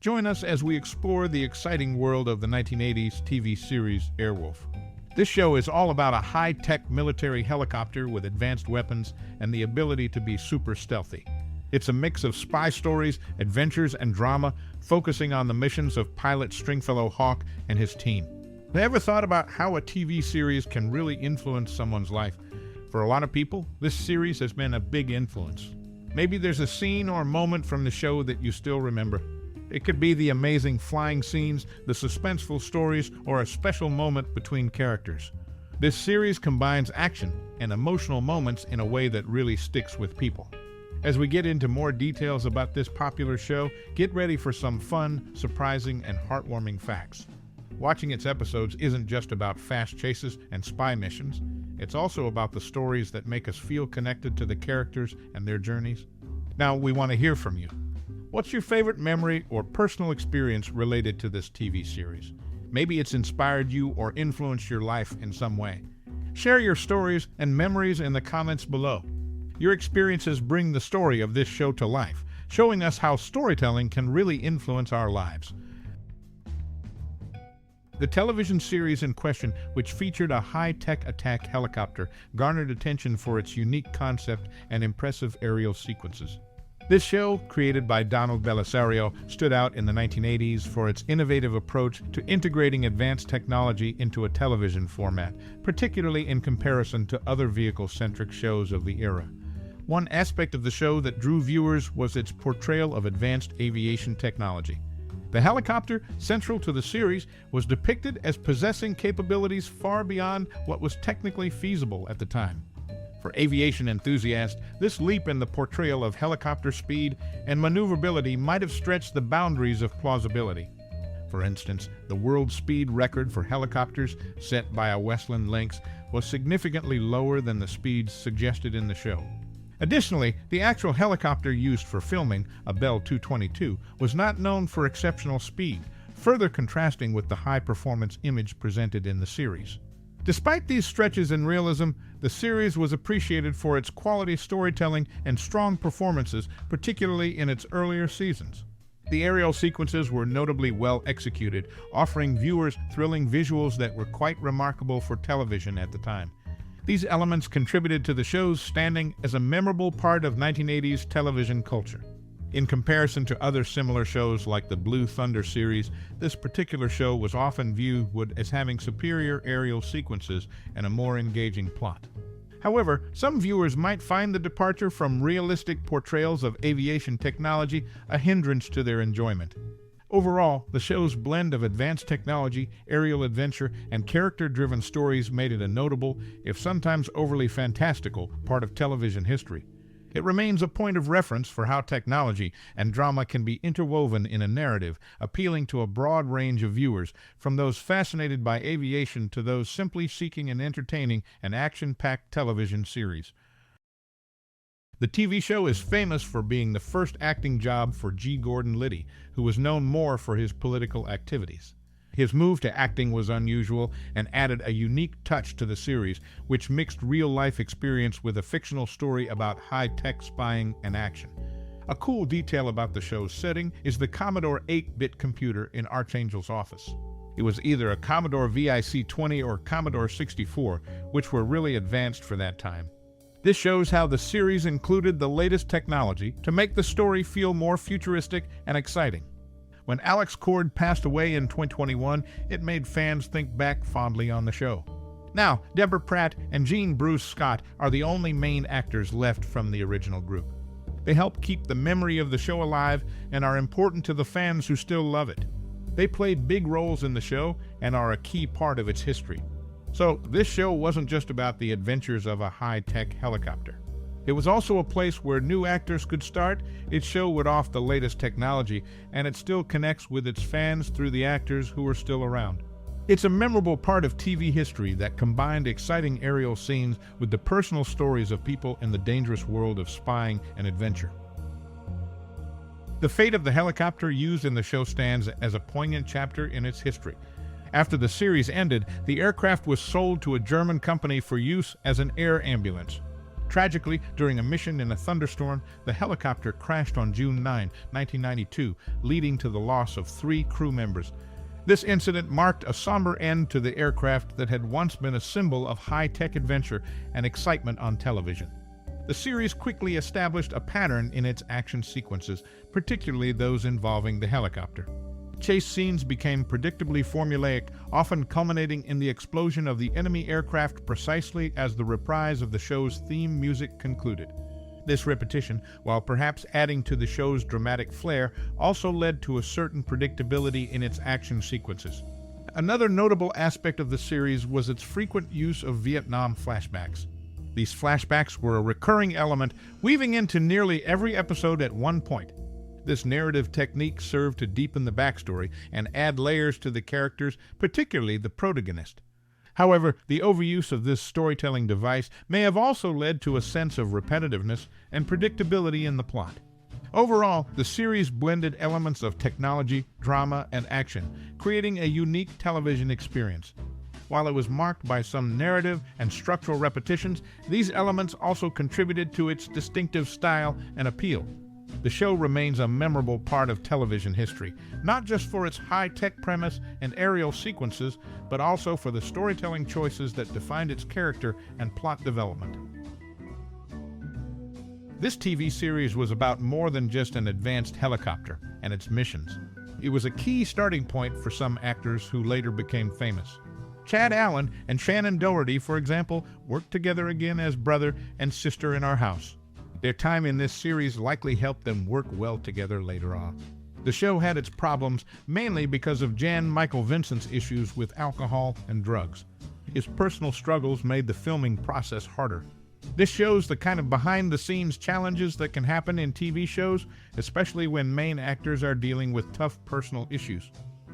Join us as we explore the exciting world of the 1980s TV series Airwolf. This show is all about a high-tech military helicopter with advanced weapons and the ability to be super stealthy. It's a mix of spy stories, adventures, and drama, focusing on the missions of pilot Stringfellow Hawke and his team. Have you ever thought about how a TV series can really influence someone's life? For a lot of people, this series has been a big influence. Maybe there's a scene or moment from the show that you still remember. It could be the amazing flying scenes, the suspenseful stories, or a special moment between characters. This series combines action and emotional moments in a way that really sticks with people. As we get into more details about this popular show, get ready for some fun, surprising, and heartwarming facts. Watching its episodes isn't just about fast chases and spy missions. It's also about the stories that make us feel connected to the characters and their journeys. Now, we want to hear from you. What's your favorite memory or personal experience related to this TV series? Maybe it's inspired you or influenced your life in some way. Share your stories and memories in the comments below. Your experiences bring the story of this show to life, showing us how storytelling can really influence our lives. The television series in question, which featured a high-tech attack helicopter, garnered attention for its unique concept and impressive aerial sequences. This show, created by Donald Bellisario, stood out in the 1980s for its innovative approach to integrating advanced technology into a television format, particularly in comparison to other vehicle-centric shows of the era. One aspect of the show that drew viewers was its portrayal of advanced aviation technology. The helicopter, central to the series, was depicted as possessing capabilities far beyond what was technically feasible at the time. For aviation enthusiasts, this leap in the portrayal of helicopter speed and maneuverability might have stretched the boundaries of plausibility. For instance, the world speed record for helicopters, set by a Westland Lynx, was significantly lower than the speeds suggested in the show. Additionally, the actual helicopter used for filming, a Bell 222, was not known for exceptional speed, further contrasting with the high-performance image presented in the series. Despite these stretches in realism, the series was appreciated for its quality storytelling and strong performances, particularly in its earlier seasons. The aerial sequences were notably well executed, offering viewers thrilling visuals that were quite remarkable for television at the time. These elements contributed to the show's standing as a memorable part of 1980s television culture. In comparison to other similar shows like the Blue Thunder series, this particular show was often viewed as having superior aerial sequences and a more engaging plot. However, some viewers might find the departure from realistic portrayals of aviation technology a hindrance to their enjoyment. Overall, the show's blend of advanced technology, aerial adventure, and character-driven stories made it a notable, if sometimes overly fantastical, part of television history. It remains a point of reference for how technology and drama can be interwoven in a narrative, appealing to a broad range of viewers, from those fascinated by aviation to those simply seeking an entertaining and action-packed television series. The TV show is famous for being the first acting job for G. Gordon Liddy, who was known more for his political activities. His move to acting was unusual and added a unique touch to the series, which mixed real-life experience with a fictional story about high-tech spying and action. A cool detail about the show's setting is the Commodore 8-bit computer in Archangel's office. It was either a Commodore VIC-20 or Commodore 64, which were really advanced for that time. This shows how the series included the latest technology to make the story feel more futuristic and exciting. When Alex Cord passed away in 2021, it made fans think back fondly on the show. Now, Deborah Pratt and Jean Bruce Scott are the only main actors left from the original group. They help keep the memory of the show alive and are important to the fans who still love it. They played big roles in the show and are a key part of its history. So, this show wasn't just about the adventures of a high-tech helicopter. It was also a place where new actors could start. It showed off the latest technology, and it still connects with its fans through the actors who are still around. It's a memorable part of TV history that combined exciting aerial scenes with the personal stories of people in the dangerous world of spying and adventure. The fate of the helicopter used in the show stands as a poignant chapter in its history. After the series ended, the aircraft was sold to a German company for use as an air ambulance. Tragically, during a mission in a thunderstorm, the helicopter crashed on June 9, 1992, leading to the loss of 3 crew members. This incident marked a somber end to the aircraft that had once been a symbol of high-tech adventure and excitement on television. The series quickly established a pattern in its action sequences, particularly those involving the helicopter. Chase scenes became predictably formulaic, often culminating in the explosion of the enemy aircraft precisely as the reprise of the show's theme music concluded. This repetition, while perhaps adding to the show's dramatic flair, also led to a certain predictability in its action sequences. Another notable aspect of the series was its frequent use of Vietnam flashbacks. These flashbacks were a recurring element, weaving into nearly every episode at one point. This narrative technique served to deepen the backstory and add layers to the characters, particularly the protagonist. However, the overuse of this storytelling device may have also led to a sense of repetitiveness and predictability in the plot. Overall, the series blended elements of technology, drama, and action, creating a unique television experience. While it was marked by some narrative and structural repetitions, these elements also contributed to its distinctive style and appeal. The show remains a memorable part of television history, not just for its high-tech premise and aerial sequences, but also for the storytelling choices that defined its character and plot development. This TV series was about more than just an advanced helicopter and its missions. It was a key starting point for some actors who later became famous. Chad Allen and Shannon Doherty, for example, worked together again as brother and sister in Our House. Their time in this series likely helped them work well together later on. The show had its problems mainly because of Jan Michael Vincent's issues with alcohol and drugs. His personal struggles made the filming process harder. This shows the kind of behind-the-scenes challenges that can happen in TV shows, especially when main actors are dealing with tough personal issues.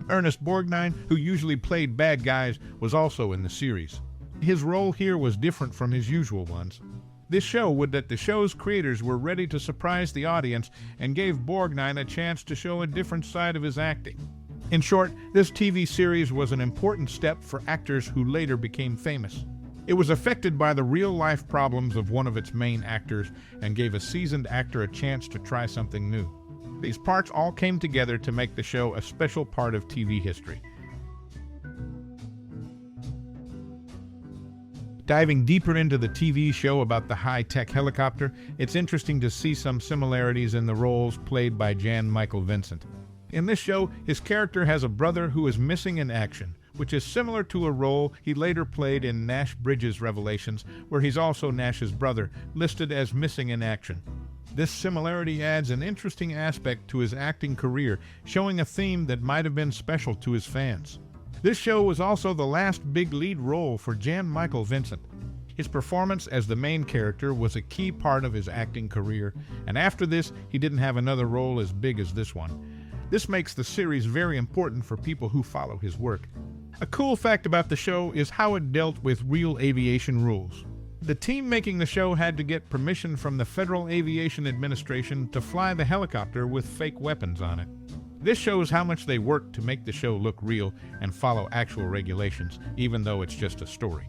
Ernest Borgnine, who usually played bad guys, was also in the series. His role here was different from his usual ones. This showed that the show's creators were ready to surprise the audience and gave Borgnine a chance to show a different side of his acting. In short, this TV series was an important step for actors who later became famous. It was affected by the real-life problems of one of its main actors and gave a seasoned actor a chance to try something new. These parts all came together to make the show a special part of TV history. Diving deeper into the TV show about the high-tech helicopter, it's interesting to see some similarities in the roles played by Jan Michael Vincent. In this show, his character has a brother who is missing in action, which is similar to a role he later played in Nash Bridges' Revelations, where he's also Nash's brother, listed as missing in action. This similarity adds an interesting aspect to his acting career, showing a theme that might have been special to his fans. This show was also the last big lead role for Jan Michael Vincent. His performance as the main character was a key part of his acting career, and after this, he didn't have another role as big as this one. This makes the series very important for people who follow his work. A cool fact about the show is how it dealt with real aviation rules. The team making the show had to get permission from the Federal Aviation Administration to fly the helicopter with fake weapons on it. This shows how much they worked to make the show look real and follow actual regulations, even though it's just a story.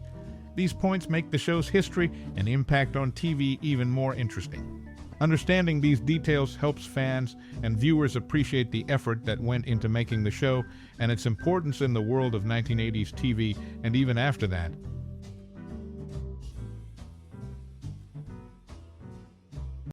These points make the show's history and impact on TV even more interesting. Understanding these details helps fans and viewers appreciate the effort that went into making the show and its importance in the world of 1980s TV and even after that.